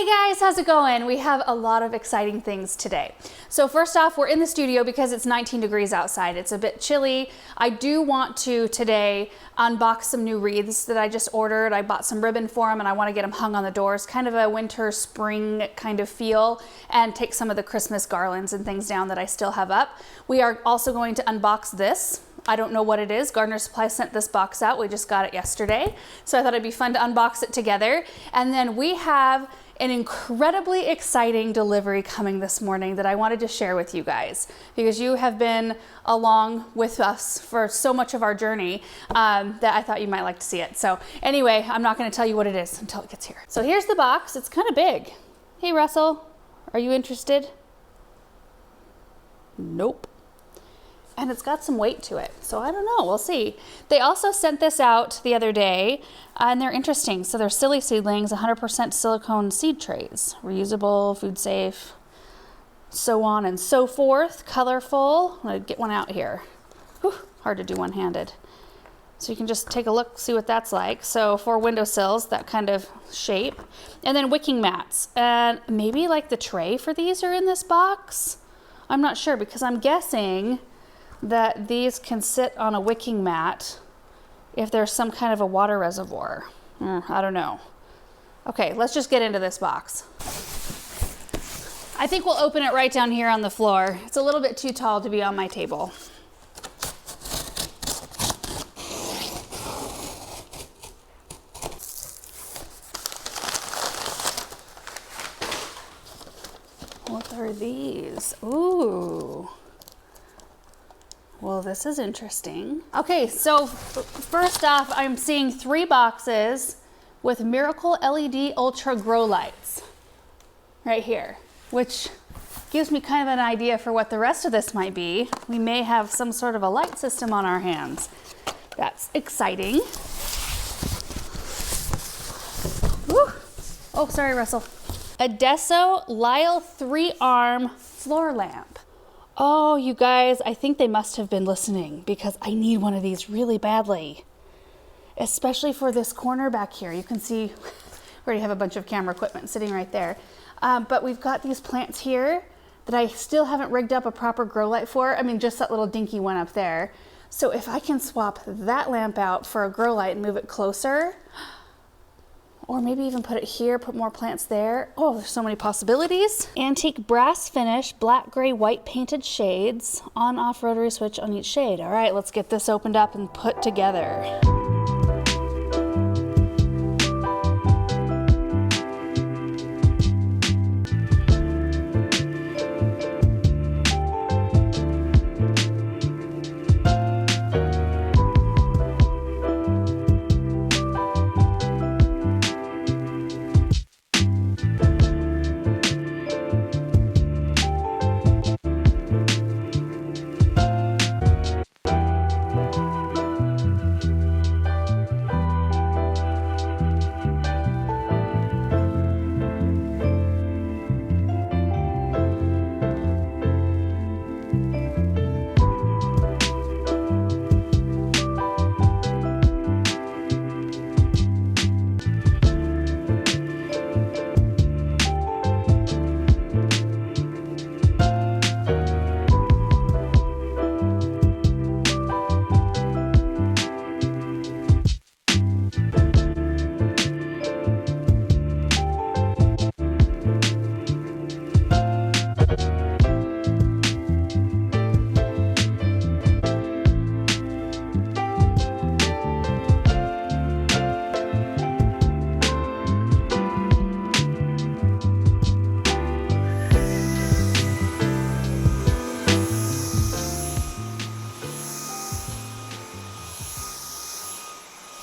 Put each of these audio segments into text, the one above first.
Hey guys, how's it going? We have a lot of exciting things today. So first off, we're in the studio because it's 19 degrees outside. It's a bit chilly. I do want to today unbox some new wreaths that I just ordered. I bought some ribbon for them and I want to get them hung on the doors, kind of a winter, spring kind of feel, and take some of the Christmas garlands and things down that I still have up. We are also going to unbox this. I don't know what it is. Gardener Supply sent this box out. We just got it yesterday. So I thought it'd be fun to unbox it together. And then we have an incredibly exciting delivery coming this morning that I wanted to share with you guys because you have been along with us for so much of our journey that I thought you might like to see it. So anyway, I'm not going to tell you what it is until it gets here. So here's the box. It's kind of big. Hey Russell, are you interested? Nope. And it's got some weight to it. So I don't know, we'll see. They also sent this out the other day and they're interesting. So they're silly seedlings, 100% silicone seed trays, reusable, food safe, so on and so forth, colorful. I'm gonna get one out here. Whew, hard to do one-handed. So you can just take a look, see what that's like. So 4 windowsills, that kind of shape. And then wicking mats. And maybe like the tray for these are in this box. I'm not sure because I'm guessing that these can sit on a wicking mat if there's some kind of a water reservoir. I don't know. Okay, let's just get into this box. I think we'll open it right down here on the floor. It's a little bit too tall to be on my table. What are these? Ooh. Well, this is interesting. Okay, so first off, I'm seeing 3 boxes with Miracle LED Ultra Grow Lights right here, which gives me kind of an idea for what the rest of this might be. We may have some sort of a light system on our hands. That's exciting. Woo. Oh, sorry, Russell. A Deso Lyle 3-arm floor lamp. Oh, you guys, I think they must have been listening because I need one of these really badly, especially for this corner back here. You can see we already have a bunch of camera equipment sitting right there. But we've got these plants here that I still haven't rigged up a proper grow light for. I mean, just that little dinky one up there. So if I can swap that lamp out for a grow light and move it closer, or maybe even put it here, put more plants there. Oh, there's so many possibilities. Antique brass finish, black, gray, white painted shades, on-off rotary switch on each shade. All right, let's get this opened up and put together.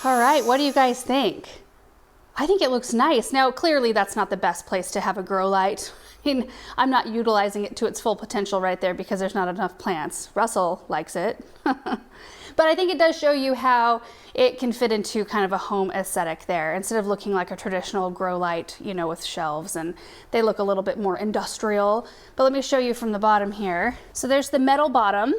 All right, what do you guys think? I think it looks nice. Now, clearly that's not the best place to have a grow light. I mean, I'm not utilizing it to its full potential right there because there's not enough plants. Russell likes it. But I think it does show you how it can fit into kind of a home aesthetic there instead of looking like a traditional grow light, you know, with shelves, and they look a little bit more industrial. But let me show you from the bottom here. So there's the metal bottom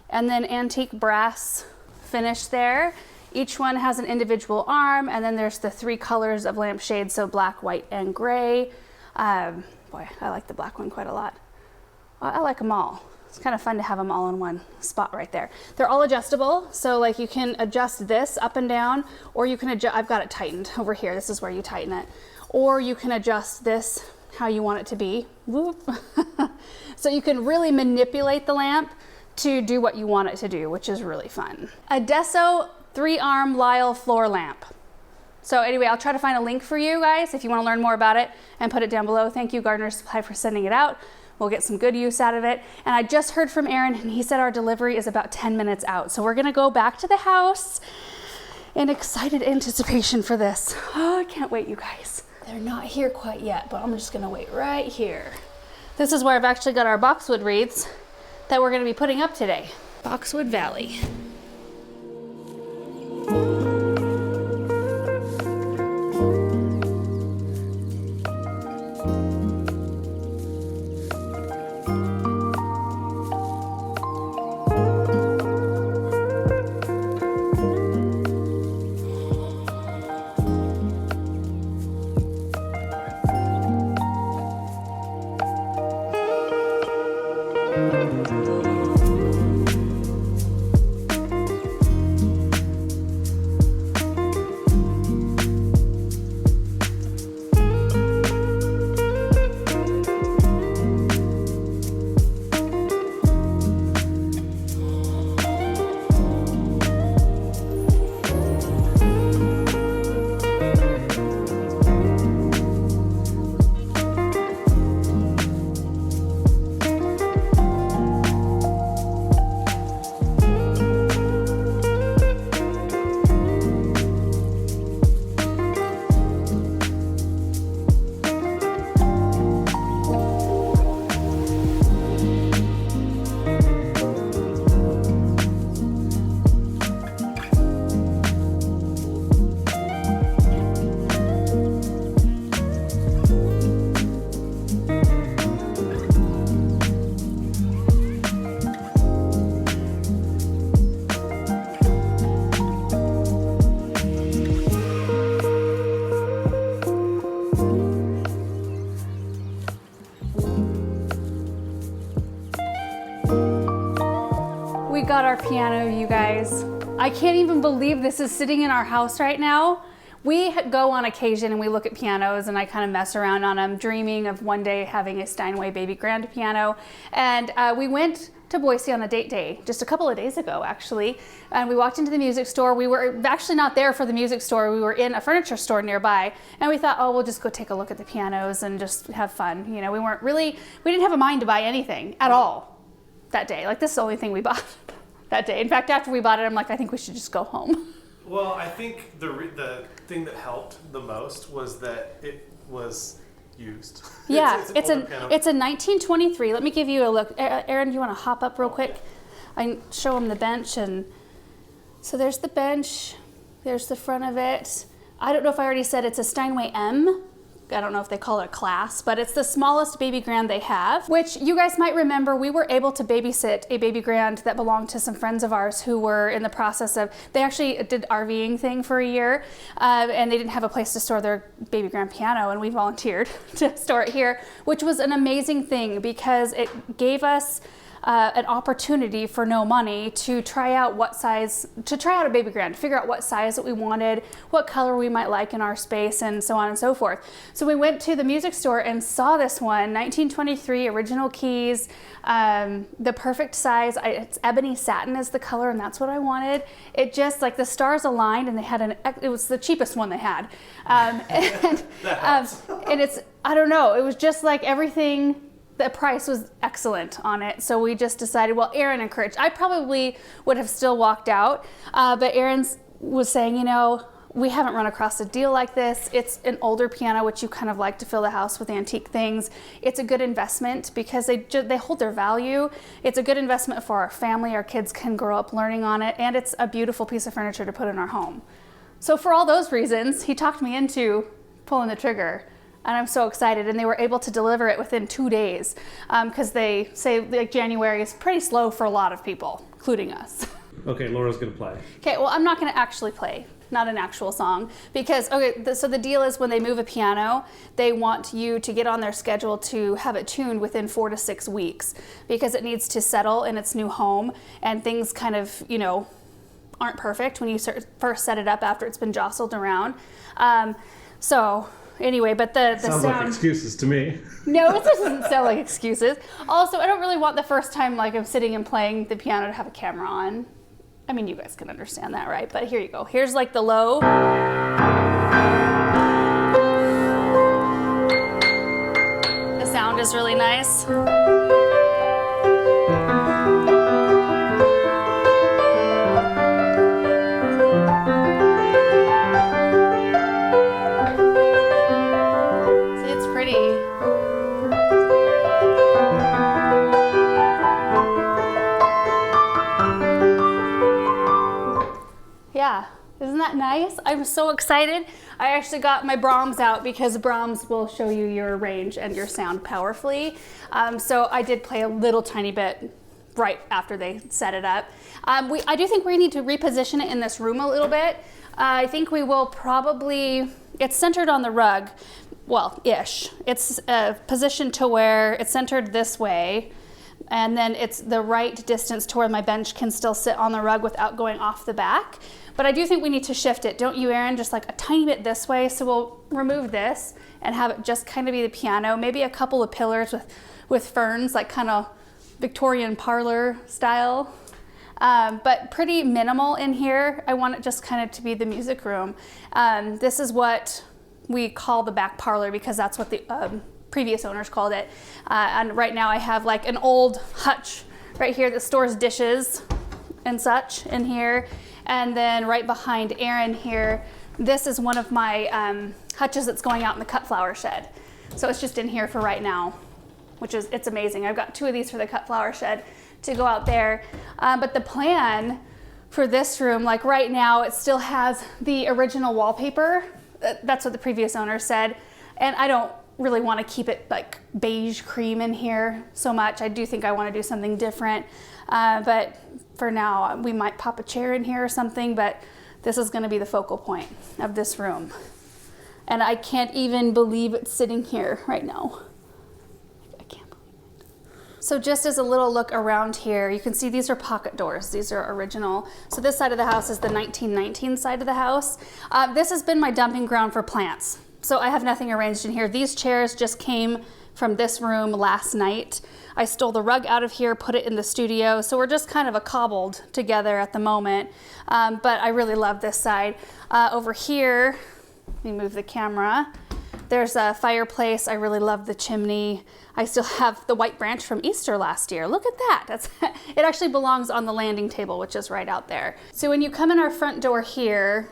and then antique brass finish there. Each one has an individual arm, and then there's the 3 colors of lampshade, so black, white, and gray. Boy, I like the black one quite a lot. I like them all. It's kind of fun to have them all in one spot right there. They're all adjustable, so like you can adjust this up and down, or you can adjust, I've got it tightened over here. This is where you tighten it. Or you can adjust this how you want it to be. Whoop. So you can really manipulate the lamp to do what you want it to do, which is really fun. A Deso 3-arm Lisle floor lamp. So anyway, I'll try to find a link for you guys if you want to learn more about it and put it down below. Thank you, Gardener Supply, for sending it out. We'll get some good use out of it. And I just heard from Aaron, and he said our delivery is about 10 minutes out. So we're gonna go back to the house in excited anticipation for this. Oh, I can't wait, you guys. They're not here quite yet, but I'm just gonna wait right here. This is where I've actually got our boxwood wreaths that we're gonna be putting up today. Boxwood Valley. We got our piano, you guys. I can't even believe this is sitting in our house right now. We go on occasion and we look at pianos and I kind of mess around on them, dreaming of one day having a Steinway baby grand piano. And we went to Boise on a date day just a couple of days ago, actually. And we walked into the music store. We were actually not there for the music store. We were in a furniture store nearby. And we thought, oh, we'll just go take a look at the pianos and just have fun. You know, we didn't have a mind to buy anything at all that day. Like, this is the only thing we bought that day. In fact, after we bought it, I'm like, I think we should just go home. Well, I think the thing that helped the most was that it was used. Yeah, it's a 1923. Let me give you a look. Aaron, do you want to hop up real quick? I can show them the bench. And so there's the bench. There's the front of it. I don't know if I already said it's a Steinway M. I don't know if they call it a class, but it's the smallest baby grand they have, which you guys might remember we were able to babysit a baby grand that belonged to some friends of ours who were in the process of, they actually did RVing thing for a year, and they didn't have a place to store their baby grand piano, and we volunteered to store it here, which was an amazing thing because it gave us an opportunity for no money to try out a baby grand, figure out what size that we wanted, what color we might like in our space, and so on and so forth. So we went to the music store and saw this one, 1923, original keys, the perfect size. It's ebony satin is the color, and that's what I wanted. It just, like, the stars aligned, and they had it was the cheapest one they had. And it's, I don't know, it was just like everything. The price was excellent on it. So we just decided, well, Aaron encouraged. I probably would have still walked out, but Aaron was saying, you know, we haven't run across a deal like this. It's an older piano, which you kind of like to fill the house with antique things. It's a good investment because they hold their value. It's a good investment for our family. Our kids can grow up learning on it, and it's a beautiful piece of furniture to put in our home. So for all those reasons, he talked me into pulling the trigger. And I'm so excited, and they were able to deliver it within 2 days because they say like January is pretty slow for a lot of people, including us. Okay, Laura's gonna play. Okay, well, I'm not gonna actually play. not an actual song. Because, okay, so the deal is when they move a piano, they want you to get on their schedule to have it tuned within 4 to 6 weeks because it needs to settle in its new home, and things kind of, you know, aren't perfect when you first set it up after it's been jostled around. So anyway, but the sounds sound, like excuses to me. no, it doesn't sound like excuses. Also, I don't really want the first time like I'm sitting and playing the piano to have a camera on. I mean, you guys can understand that, right? But here you go. Here's like the low. The sound is really nice. Yeah, isn't that nice? I'm so excited. I actually got my Brahms out because Brahms will show you your range and your sound powerfully. So I did play a little tiny bit right after they set it up. I do think we need to reposition it in this room a little bit. I think we will probably, it's centered on the rug, well, ish. It's positioned to where it's centered this way, and then it's the right distance to where my bench can still sit on the rug without going off the back. But I do think we need to shift it, don't you, Erin? Just like a tiny bit this way. So we'll remove this and have it just kind of be the piano, maybe a couple of pillars with ferns, like kind of Victorian parlor style. But pretty minimal in here. I want it just kind of to be the music room. This is what we call the back parlor because that's what the previous owners called it. And right now I have like an old hutch right here that stores dishes and such in here. And then right behind Erin here, this is one of my hutches that's going out in the cut flower shed. So it's just in here for right now, which is, it's amazing. I've got 2 of these for the cut flower shed to go out there. But the plan for this room, like right now, it still has the original wallpaper. That's what the previous owner said. And I don't really want to keep it like beige cream in here so much. I do think I want to do something different. But for now, we might pop a chair in here or something, but this is going to be the focal point of this room. And I can't even believe it's sitting here right now. I can't believe it. So just as a little look around here, you can see these are pocket doors. These are original. So this side of the house is the 1919 side of the house. This has been my dumping ground for plants. So I have nothing arranged in here. These chairs just came from this room last night. I stole the rug out of here, put it in the studio. So we're just kind of a cobbled together at the moment. But I really love this side. Over here, let me move the camera. There's a fireplace. I really love the chimney. I still have the white branch from Easter last year. Look at that. It actually belongs on the landing table, which is right out there. So when you come in our front door here,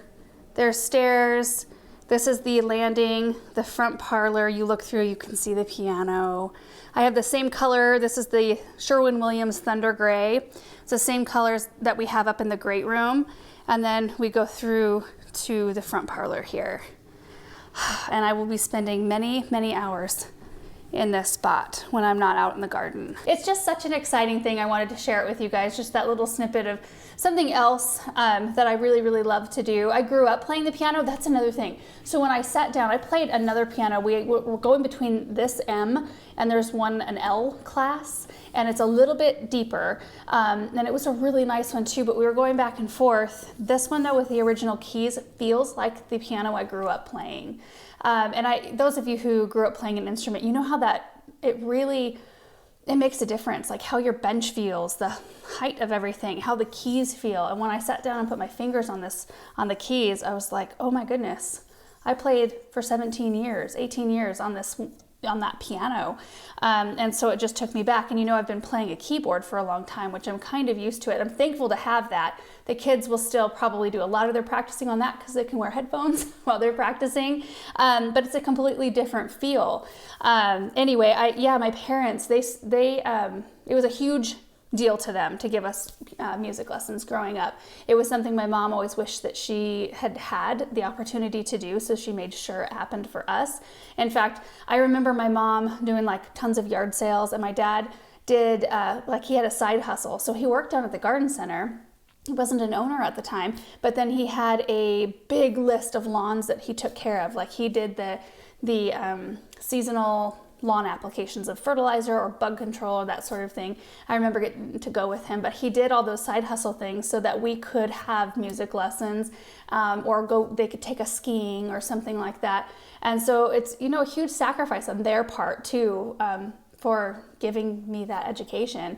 there's stairs. This is the landing, the front parlor. You look through, you can see the piano. I have the same color. This is the Sherwin-Williams Thunder Gray. It's the same colors that we have up in the great room. And then we go through to the front parlor here. And I will be spending many, many hours in this spot when I'm not out in the garden. It's just such an exciting thing. I wanted to share it with you guys, just that little snippet of something else that I really, really love to do. I grew up playing the piano. That's another thing. So when I sat down, I played another piano. We're going between this M and there's an L class, and it's a little bit deeper. And it was a really nice one too, but we were going back and forth. This one though, with the original keys, feels like the piano I grew up playing. And those of you who grew up playing an instrument, you know how that it makes a difference, like how your bench feels, the height of everything, how the keys feel. And when I sat down and put my fingers on the keys, I was like, oh my goodness, I played for 18 years on that piano. And so it just took me back. And you know, I've been playing a keyboard for a long time, which I'm kind of used to it. I'm thankful to have that. The kids will still probably do a lot of their practicing on that because they can wear headphones while they're practicing. But it's a completely different feel. Anyway, my parents, it was a huge deal to them to give us music lessons growing up. It was something my mom always wished that she had the opportunity to do, so she made sure it happened for us. In fact, I remember my mom doing like tons of yard sales, and my dad did he had a side hustle. So he worked down at the garden center, he wasn't an owner at the time, but then he had a big list of lawns that he took care of. Like he did the seasonal lawn applications of fertilizer or bug control or that sort of thing. I remember getting to go with him, but he did all those side hustle things so that we could have music lessons or they could take us skiing or something like that. And so it's, you know, a huge sacrifice on their part too, for giving me that education.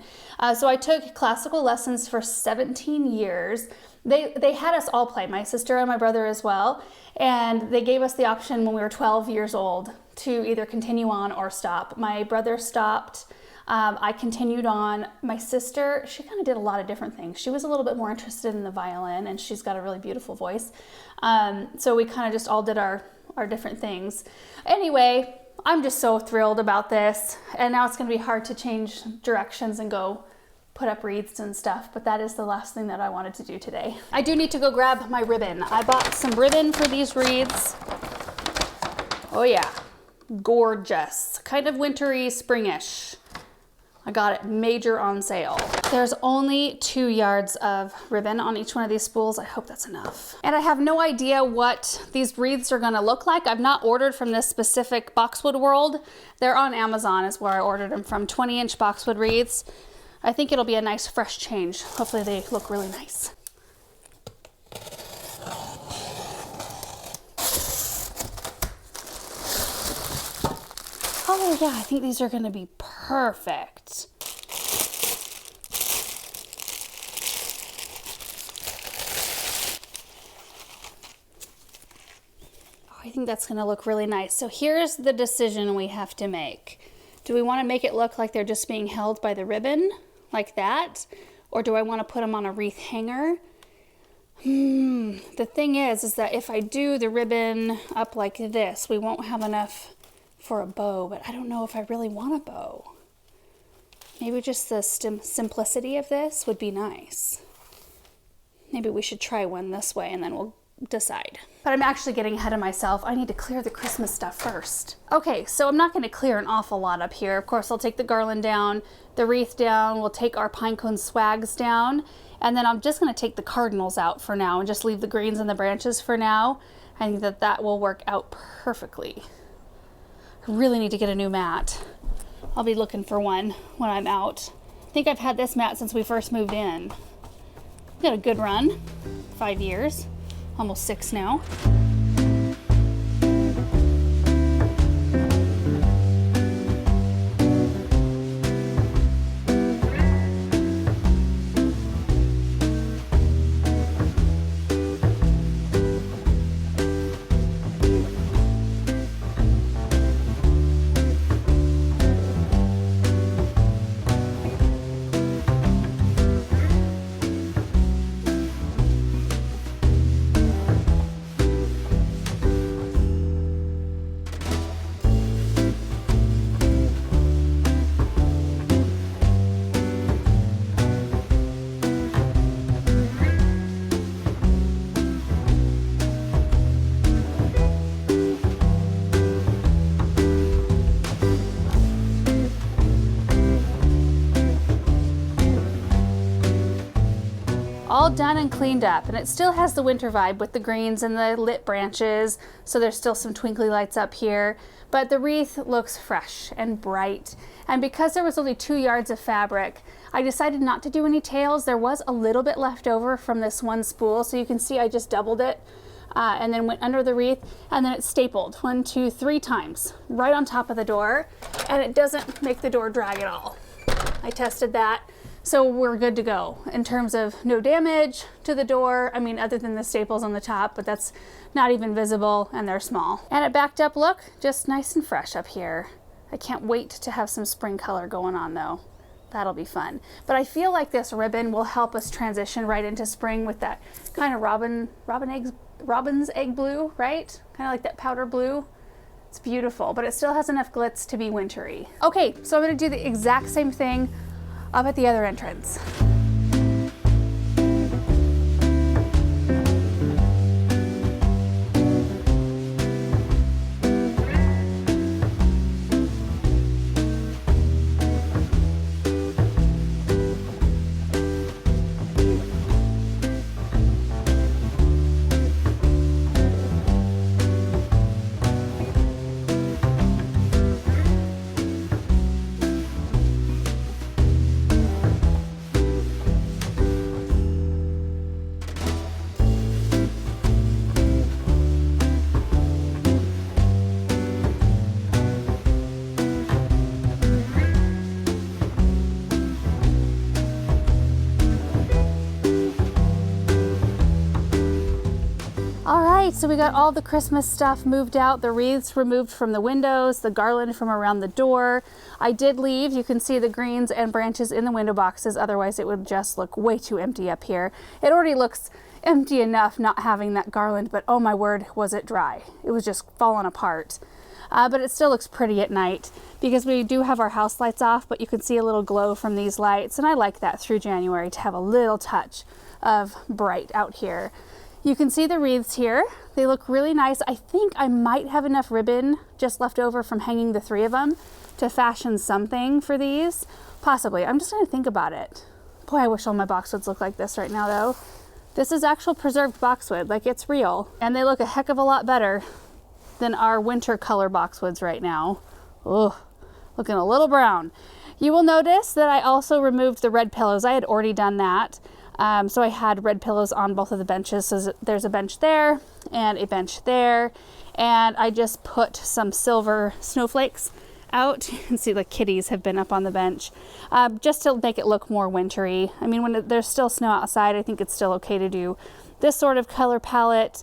So I took classical lessons for 17 years. They had us all play, my sister and my brother as well, and they gave us the option when we were 12 years old to either continue on or stop. My brother stopped. I continued on. My sister, she kind of did a lot of different things. She was a little bit more interested in the violin, and she's got a really beautiful voice. So we kind of just all did our different things. Anyway, I'm just so thrilled about this, and now it's going to be hard to change directions and go put up wreaths and stuff, but that is the last thing that I wanted to do today. I do need to go grab my ribbon. I bought some ribbon for these wreaths. Oh yeah, gorgeous. Kind of wintry, springish. I got it major on sale. There's only 2 yards of ribbon on each one of these spools. I hope that's enough. And I have no idea what these wreaths are gonna look like. I've not ordered from this specific boxwood world. They're on Amazon is where I ordered them from, 20-inch boxwood wreaths. I think it'll be a nice fresh change. Hopefully they look really nice. Oh yeah, I think these are gonna be perfect. Oh, I think that's gonna look really nice. So here's the decision we have to make. Do we wanna make it look like they're just being held by the ribbon, like that? Or do I wanna put them on a wreath hanger? The thing is that if I do the ribbon up like this, we won't have enough for a bow, but I don't know if I really want a bow. Maybe just the simplicity of this would be nice. Maybe we should try one this way and then we'll decide. But I'm actually getting ahead of myself. I need to clear the Christmas stuff first. Okay, so I'm not going to clear an awful lot up here. Of course, I'll take the garland down, the wreath down, we'll take our pinecone swags down, and then I'm just going to take the cardinals out for now and just leave the greens and the branches for now. I think that that will work out perfectly. I really need to get a new mat. I'll be looking for one when I'm out. I think I've had this mat since we first moved in. We got a good run, 5 years, almost 6 now. All done and cleaned up, and it still has the winter vibe with the greens and the lit branches, so there's still some twinkly lights up here, but the wreath looks fresh and bright. And because there was only 2 yards of fabric, I decided not to do any tails. There was a little bit left over from this one spool, so you can see I just doubled it and then went under the wreath, and then it's stapled 1, 2, 3 times right on top of the door, and it doesn't make the door drag at all. I tested that. So we're good to go in terms of no damage to the door. I mean, other than the staples on the top, but that's not even visible and they're small. And it backed up look, just nice and fresh up here. I can't wait to have some spring color going on though. That'll be fun. But I feel like this ribbon will help us transition right into spring with that kind of robin's egg blue, right? Kind of like that powder blue. It's beautiful, but it still has enough glitz to be wintry. Okay, so I'm gonna do the exact same thing up at the other entrance. right, so we got all the Christmas stuff moved out, the wreaths removed from the windows, the garland from around the door. I did leave, you can see the greens and branches in the window boxes, otherwise it would just look way too empty up here. It already looks empty enough not having that garland, but oh my word, was it dry. It was just falling apart. But it still looks pretty at night because we do have our house lights off, but you can see a little glow from these lights, and I like that through January to have a little touch of bright out here. You can see the wreaths here. They look really nice. I think I might have enough ribbon just left over from hanging the 3 of them to fashion something for these. Possibly. I'm just going to think about it. Boy, I wish all my boxwoods look like this right now, though. This is actual preserved boxwood, like it's real. And they look a heck of a lot better than our winter color boxwoods right now. Ugh, looking a little brown. You will notice that I also removed the red pillows. I had already done that. So I had red pillows on both of the benches. So there's a bench there and a bench there. And I just put some silver snowflakes out. You can see the kitties have been up on the bench just to make it look more wintry. I mean, when there's still snow outside, I think it's still okay to do this sort of color palette.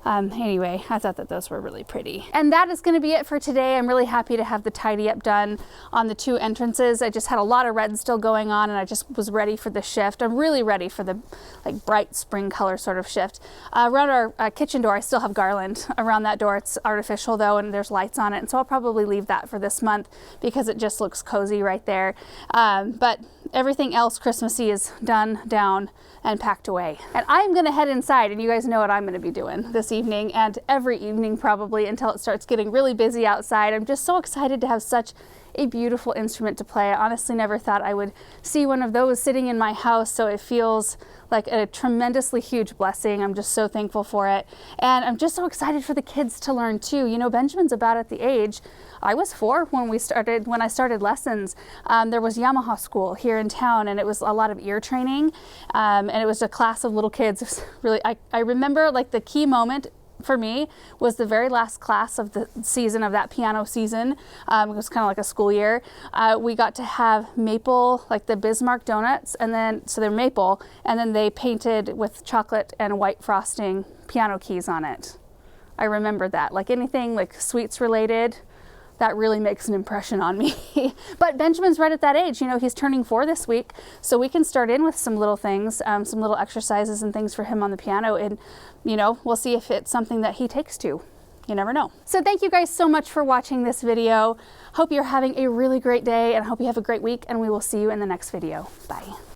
Anyway, I thought that those were really pretty. And that is going to be it for today. I'm really happy to have the tidy up done on the 2 entrances. I just had a lot of red still going on and I just was ready for the shift. I'm really ready for the like bright spring color sort of shift. Around our kitchen door, I still have garland around that door. It's artificial though, and there's lights on it. And so I'll probably leave that for this month because it just looks cozy right there. But everything else Christmassy is done, down, and packed away. And I'm gonna head inside, and you guys know what I'm gonna be doing this evening and every evening probably until it starts getting really busy outside. I'm just so excited to have such a beautiful instrument to play. I honestly never thought I would see one of those sitting in my house, so it feels like a tremendously huge blessing. I'm just so thankful for it. And I'm just so excited for the kids to learn too. You know, Benjamin's about at the age, I was 4 when I started lessons. There was Yamaha school here in town, and it was a lot of ear training. And it was a class of little kids. It was really, I remember like the key moment for me was the very last class of the season, of that piano season. It was kind of like a school year. We got to have maple, like the Bismarck donuts, and then, so they're maple, and then they painted with chocolate and white frosting piano keys on it. I remember that. Like anything like sweets related, that really makes an impression on me. But Benjamin's right at that age, you know, he's turning 4 this week, so we can start in with some little things, some little exercises and things for him on the piano, and you know, we'll see if it's something that he takes to. You never know. So thank you guys so much for watching this video. Hope you're having a really great day, and I hope you have a great week, and we will see you in the next video. Bye.